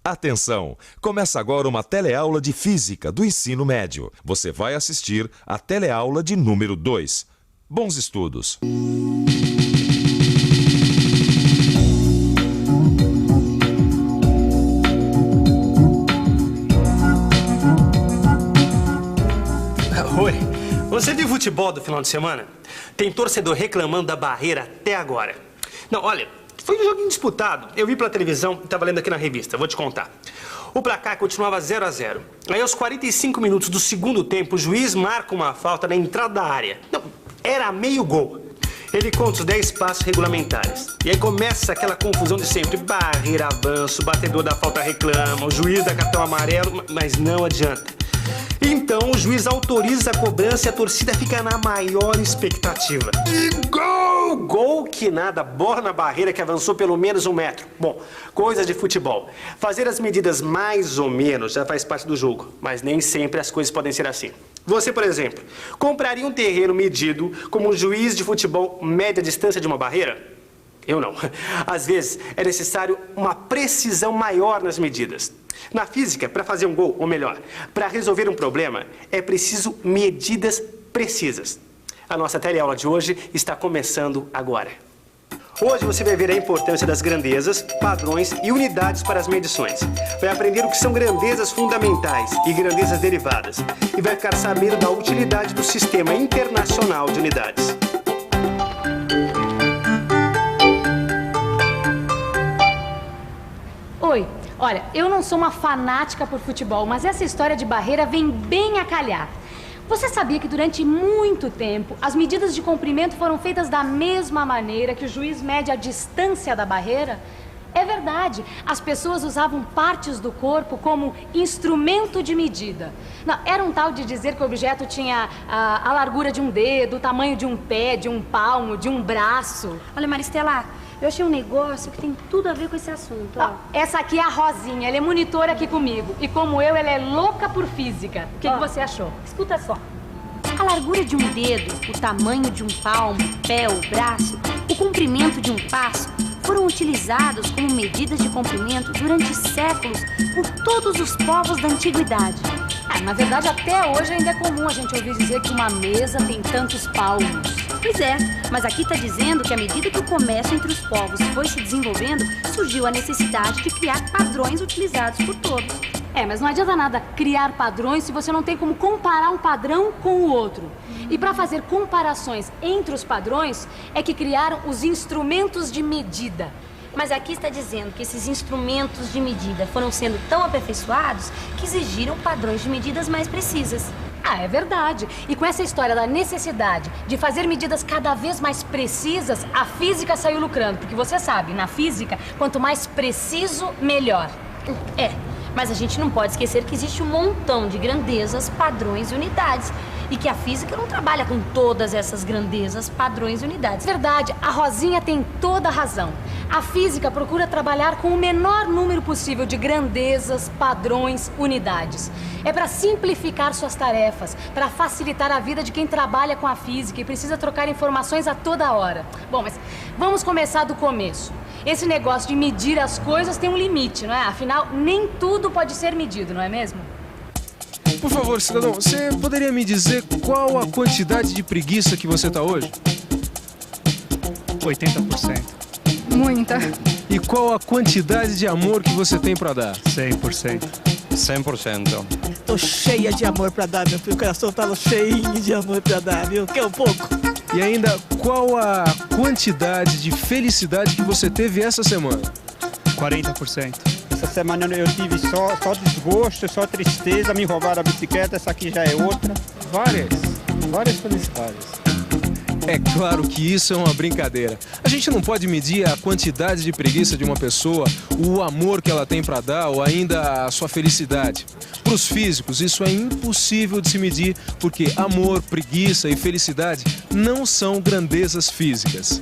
Atenção! Começa agora uma teleaula de Física do ensino médio. Você vai assistir a teleaula de número 2. Bons estudos! Oi, você viu futebol do final de semana? Tem torcedor reclamando da barreira até agora. Não, olha, foi um joguinho disputado. Eu vi pela televisão e estava lendo aqui na revista, vou te contar. O placar continuava 0-0. Aí aos 45 minutos do segundo tempo, o juiz marca uma falta na entrada da área. Não, era meio gol. Ele conta os 10 passos regulamentares. E aí começa aquela confusão de sempre. Barreira, avanço, batedor da falta reclama, o juiz dá cartão amarelo, mas não adianta. Então o juiz autoriza a cobrança e a torcida fica na maior expectativa. E gol! Gol que nada, bola na barreira que avançou pelo menos 1 metro. Bom, coisas de futebol. Fazer as medidas mais ou menos já faz parte do jogo, mas nem sempre as coisas podem ser assim. Você, por exemplo, compraria um terreno medido como um juiz de futebol mede a distância de uma barreira? Eu não. Às vezes é necessário uma precisão maior nas medidas. Na física, para fazer um gol, ou melhor, para resolver um problema, é preciso medidas precisas. A nossa teleaula de hoje está começando agora. Hoje você vai ver a importância das grandezas, padrões e unidades para as medições. Vai aprender o que são grandezas fundamentais e grandezas derivadas. E vai ficar sabendo da utilidade do Sistema Internacional de Unidades. Oi, olha, eu não sou uma fanática por futebol, mas essa história de barreira vem bem a calhar. Você sabia que durante muito tempo as medidas de comprimento foram feitas da mesma maneira que o juiz mede a distância da barreira? É verdade, as pessoas usavam partes do corpo como instrumento de medida. Não, era um tal de dizer que o objeto tinha a largura de um dedo, o tamanho de um pé, de um palmo, de um braço. Olha, Maristela, eu achei um negócio que tem tudo a ver com esse assunto. Ó. Essa aqui é a Rosinha, ela é monitora aqui comigo. E como eu, ela é louca por física. O que você achou? Escuta só. A largura de um dedo, o tamanho de um palmo, pé ou braço, o comprimento de um passo foram utilizados como medidas de comprimento durante séculos por todos os povos da antiguidade. Na verdade, até hoje ainda é comum a gente ouvir dizer que uma mesa tem tantos palmos. Pois é, mas aqui está dizendo que à medida que o comércio entre os povos foi se desenvolvendo, surgiu a necessidade de criar padrões utilizados por todos. Mas não adianta nada criar padrões se você não tem como comparar um padrão com o outro. E para fazer comparações entre os padrões, é que criaram os instrumentos de medida. Mas aqui está dizendo que esses instrumentos de medida foram sendo tão aperfeiçoados que exigiram padrões de medidas mais precisas. É verdade. E com essa história da necessidade de fazer medidas cada vez mais precisas, a física saiu lucrando. Porque você sabe, na física, quanto mais preciso, melhor. Mas a gente não pode esquecer que existe um montão de grandezas, padrões e unidades. E que a física não trabalha com todas essas grandezas, padrões e unidades. Verdade, a Rosinha tem toda a razão. A física procura trabalhar com o menor número possível de grandezas, padrões, unidades. É para simplificar suas tarefas, para facilitar a vida de quem trabalha com a física e precisa trocar informações a toda hora. Bom, mas vamos começar do começo. Esse negócio de medir as coisas tem um limite, não é? Afinal, nem tudo pode ser medido, não é mesmo? Por favor, cidadão, você poderia me dizer qual a quantidade de preguiça que você tá hoje? 80%. Muita. E qual a quantidade de amor que você tem pra dar? 100%. 100%. Tô cheia de amor pra dar, meu filho. O coração tava cheinho de amor pra dar, viu? Quer um pouco? E ainda, qual a quantidade de felicidade que você teve essa semana? 40%. Essa semana eu tive só desgosto, só tristeza, me roubaram a bicicleta, essa aqui já é outra. Várias felicidades. É claro que isso é uma brincadeira. A gente não pode medir a quantidade de preguiça de uma pessoa, o amor que ela tem para dar ou ainda a sua felicidade. Para os físicos, isso é impossível de se medir porque amor, preguiça e felicidade não são grandezas físicas.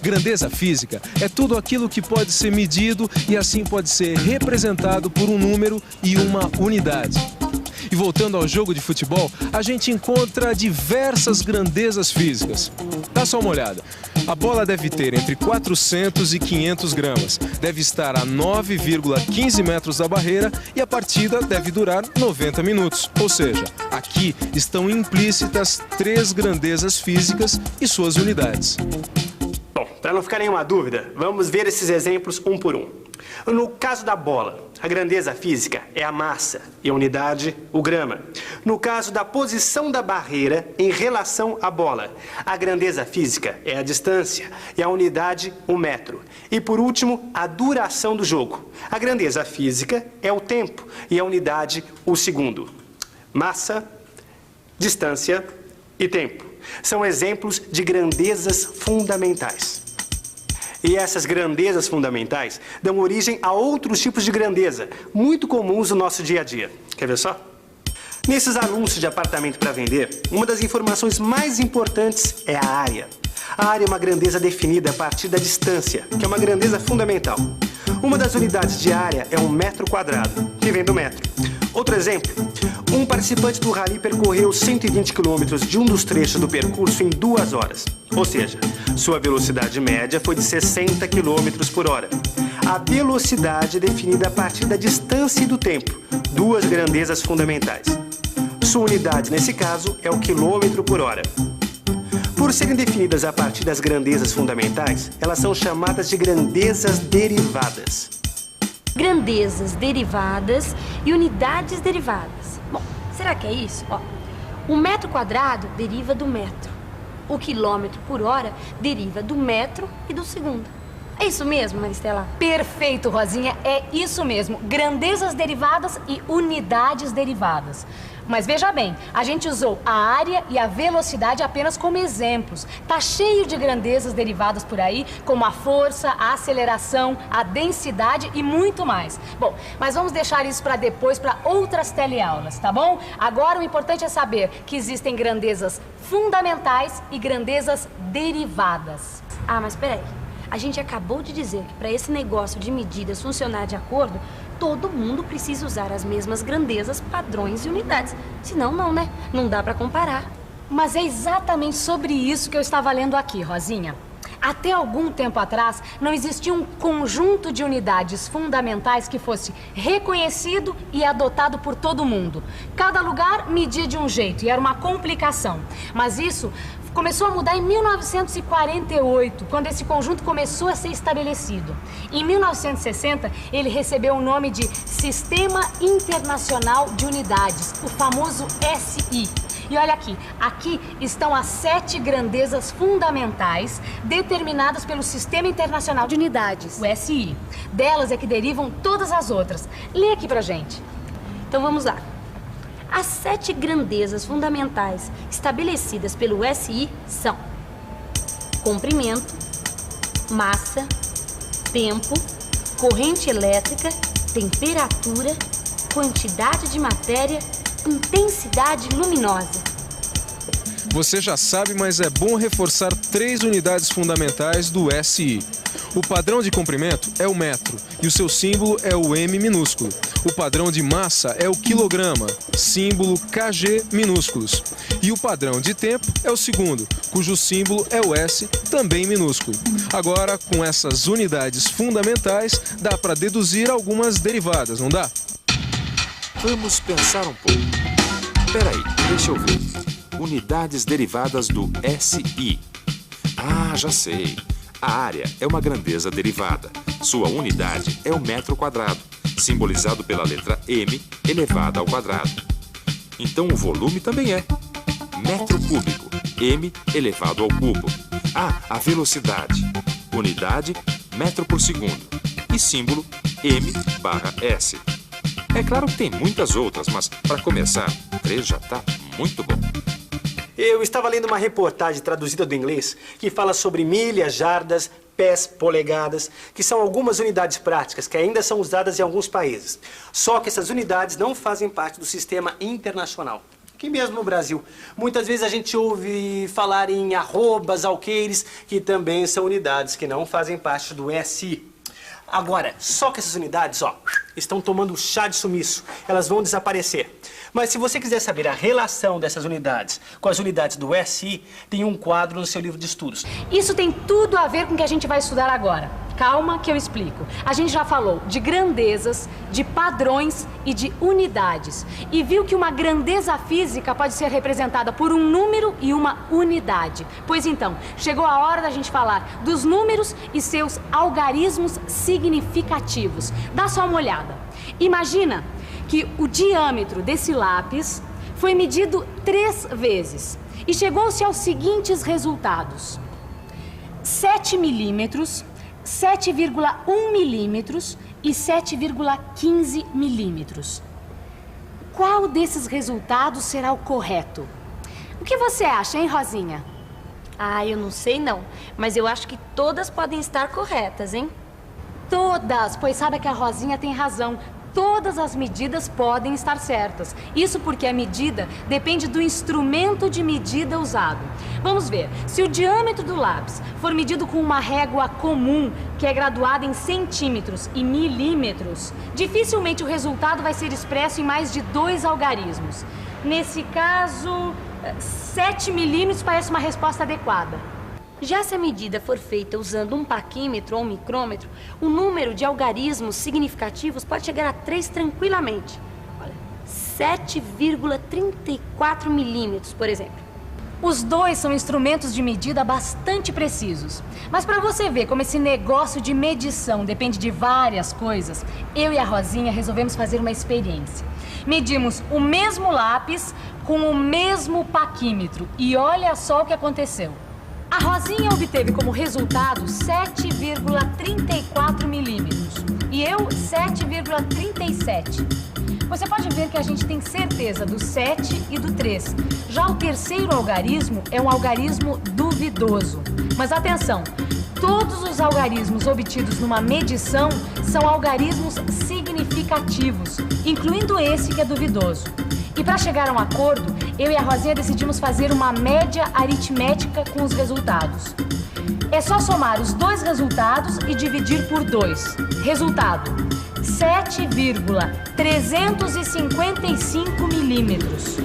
Grandeza física é tudo aquilo que pode ser medido e assim pode ser representado por um número e uma unidade. E voltando ao jogo de futebol, a gente encontra diversas grandezas físicas. Dá só uma olhada. A bola deve ter entre 400 e 500 gramas, deve estar a 9,15 metros da barreira e a partida deve durar 90 minutos. Ou seja, aqui estão implícitas 3 grandezas físicas e suas unidades. Bom, para não ficar nenhuma dúvida, vamos ver esses exemplos um por um. No caso da bola, a grandeza física é a massa e a unidade, o grama. No caso da posição da barreira em relação à bola, a grandeza física é a distância e a unidade, o metro. E por último, a duração do jogo. A grandeza física é o tempo e a unidade, o segundo. Massa, distância e tempo são exemplos de grandezas fundamentais. E essas grandezas fundamentais dão origem a outros tipos de grandeza, muito comuns no nosso dia a dia. Quer ver só? Nesses anúncios de apartamento para vender, uma das informações mais importantes é a área. A área é uma grandeza definida a partir da distância, que é uma grandeza fundamental. Uma das unidades de área é 1 metro quadrado, que vem do metro. Outro exemplo, um participante do rally percorreu 120 km de um dos trechos do percurso em 2 horas. Ou seja, sua velocidade média foi de 60 km por hora. A velocidade é definida a partir da distância e do tempo, 2 grandezas fundamentais. Sua unidade, nesse caso, é o quilômetro por hora. Por serem definidas a partir das grandezas fundamentais, elas são chamadas de grandezas derivadas. Grandezas derivadas e unidades derivadas. Bom, será que é isso? Ó, o metro quadrado deriva do metro. O quilômetro por hora deriva do metro e do segundo. É isso mesmo, Maristela? Perfeito, Rosinha, é isso mesmo. Grandezas derivadas e unidades derivadas. Mas veja bem, a gente usou a área e a velocidade apenas como exemplos. Tá cheio de grandezas derivadas por aí, como a força, a aceleração, a densidade e muito mais. Bom, mas vamos deixar isso para depois, para outras teleaulas, tá bom? Agora o importante é saber que existem grandezas fundamentais e grandezas derivadas. Ah, mas peraí. A gente acabou de dizer que para esse negócio de medidas funcionar de acordo, todo mundo precisa usar as mesmas grandezas, padrões e unidades. Senão não, né? Não dá para comparar. Mas é exatamente sobre isso que eu estava lendo aqui, Rosinha. Até algum tempo atrás, não existia um conjunto de unidades fundamentais que fosse reconhecido e adotado por todo mundo. Cada lugar media de um jeito e era uma complicação. Mas isso começou a mudar em 1948, quando esse conjunto começou a ser estabelecido. Em 1960, ele recebeu o nome de Sistema Internacional de Unidades, o famoso SI. E olha aqui estão as 7 grandezas fundamentais determinadas pelo Sistema Internacional de Unidades, o SI. Delas é que derivam todas as outras. Lê aqui pra gente. Então vamos lá. As 7 grandezas fundamentais estabelecidas pelo SI são comprimento, massa, tempo, corrente elétrica, temperatura, quantidade de matéria, intensidade luminosa. Você já sabe, mas é bom reforçar 3 unidades fundamentais do SI. O padrão de comprimento é o metro e o seu símbolo é o M minúsculo. O padrão de massa é o quilograma, símbolo KG minúsculos. E o padrão de tempo é o segundo, cujo símbolo é o S, também minúsculo. Agora, com essas unidades fundamentais, dá para deduzir algumas derivadas, não dá? Vamos pensar um pouco. Peraí, deixa eu ver. Unidades derivadas do SI. Ah, já sei. A área é uma grandeza derivada. Sua unidade é o metro quadrado, simbolizado pela letra M elevada ao quadrado. Então o volume também é metro cúbico, M elevado ao cubo. Ah, a velocidade. Unidade, metro por segundo. E símbolo, M/S. É claro que tem muitas outras, mas para começar, 3 já está muito bom. Eu estava lendo uma reportagem traduzida do inglês que fala sobre milhas, jardas, pés, polegadas, que são algumas unidades práticas que ainda são usadas em alguns países. Só que essas unidades não fazem parte do sistema internacional. Aqui mesmo no Brasil, muitas vezes a gente ouve falar em arrobas, alqueires, que também são unidades que não fazem parte do SI. Agora, só que essas unidades, ó, estão tomando chá de sumiço. Elas vão desaparecer. Mas se você quiser saber a relação dessas unidades com as unidades do SI, tem um quadro no seu livro de estudos. Isso tem tudo a ver com o que a gente vai estudar agora. Calma que eu explico. A gente já falou de grandezas, de padrões e de unidades. E viu que uma grandeza física pode ser representada por um número e uma unidade. Pois então, chegou a hora da gente falar dos números e seus algarismos significativos. Dá só uma olhada. Imagina que o diâmetro desse lápis foi medido 3 vezes e chegou-se aos seguintes resultados: 7 milímetros, 7,1 milímetros e 7,15 milímetros. Qual desses resultados será o correto? O que você acha, hein, Rosinha? Ah, eu não sei não, mas eu acho que todas podem estar corretas, hein? Todas, pois sabe que a Rosinha tem razão. Todas as medidas podem estar certas. Isso porque a medida depende do instrumento de medida usado. Vamos ver, se o diâmetro do lápis for medido com uma régua comum, que é graduada em centímetros e milímetros, dificilmente o resultado vai ser expresso em mais de 2 algarismos. Nesse caso, 7 milímetros parece uma resposta adequada. Já se a medida for feita usando um paquímetro ou um micrômetro, o número de algarismos significativos pode chegar a 3 tranquilamente. Olha, 7,34 milímetros, por exemplo. Os dois são instrumentos de medida bastante precisos. Mas para você ver como esse negócio de medição depende de várias coisas, eu e a Rosinha resolvemos fazer uma experiência. Medimos o mesmo lápis com o mesmo paquímetro e olha só o que aconteceu. A Rosinha obteve como resultado 7,34 milímetros e eu 7,37. Você pode ver que a gente tem certeza do 7 e do 3. Já o terceiro algarismo é um algarismo duvidoso. Mas atenção, todos os algarismos obtidos numa medição são algarismos significativos, incluindo esse que é duvidoso. E para chegar a um acordo, eu e a Rosinha decidimos fazer uma média aritmética com os resultados. É só somar os 2 resultados e dividir por 2. Resultado: 7,355 milímetros.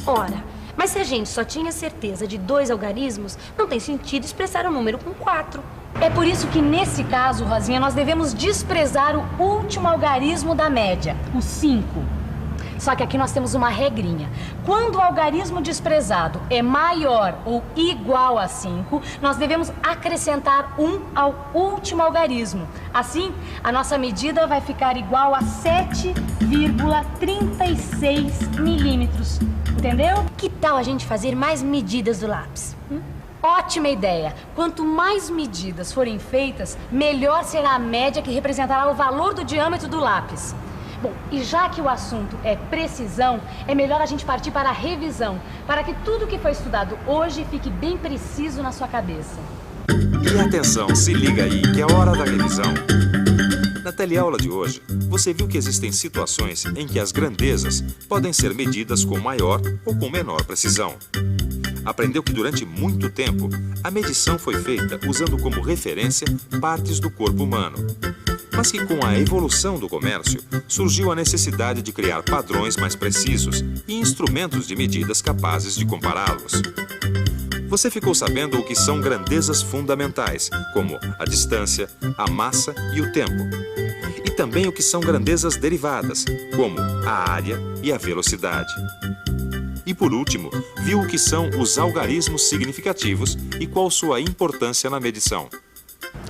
Ora, mas se a gente só tinha certeza de 2 algarismos, não tem sentido expressar o número com 4. É por isso que, nesse caso, Rosinha, nós devemos desprezar o último algarismo da média, o 5. Só que aqui nós temos uma regrinha. Quando o algarismo desprezado é maior ou igual a 5, nós devemos acrescentar 1 ao último algarismo. Assim, a nossa medida vai ficar igual a 7,36 milímetros. Entendeu? Que tal a gente fazer mais medidas do lápis? Ótima ideia! Quanto mais medidas forem feitas, melhor será a média que representará o valor do diâmetro do lápis. Bom, e já que o assunto é precisão, é melhor a gente partir para a revisão, para que tudo que foi estudado hoje fique bem preciso na sua cabeça. E atenção, se liga aí, que é a hora da revisão. Na teleaula de hoje, você viu que existem situações em que as grandezas podem ser medidas com maior ou com menor precisão. Aprendeu que durante muito tempo, a medição foi feita usando como referência partes do corpo humano. Mas que com a evolução do comércio, surgiu a necessidade de criar padrões mais precisos e instrumentos de medidas capazes de compará-los. Você ficou sabendo o que são grandezas fundamentais, como a distância, a massa e o tempo. E também o que são grandezas derivadas, como a área e a velocidade. E por último, viu o que são os algarismos significativos e qual sua importância na medição.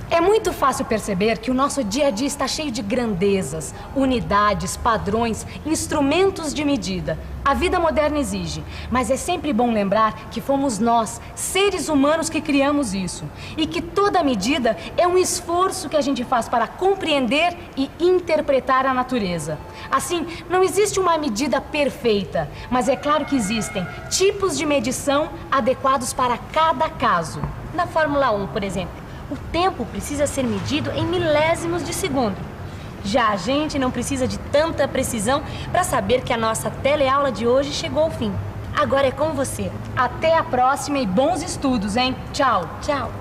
É muito fácil perceber que o nosso dia a dia está cheio de grandezas, unidades, padrões, instrumentos de medida. A vida moderna exige, mas é sempre bom lembrar que fomos nós, seres humanos, que criamos isso. E que toda medida é um esforço que a gente faz para compreender e interpretar a natureza. Assim, não existe uma medida perfeita, mas é claro que existem tipos de medição adequados para cada caso. Na Fórmula 1, por exemplo, o tempo precisa ser medido em milésimos de segundo. Já a gente não precisa de tanta precisão para saber que a nossa teleaula de hoje chegou ao fim. Agora é com você. Até a próxima e bons estudos, hein? Tchau. Tchau.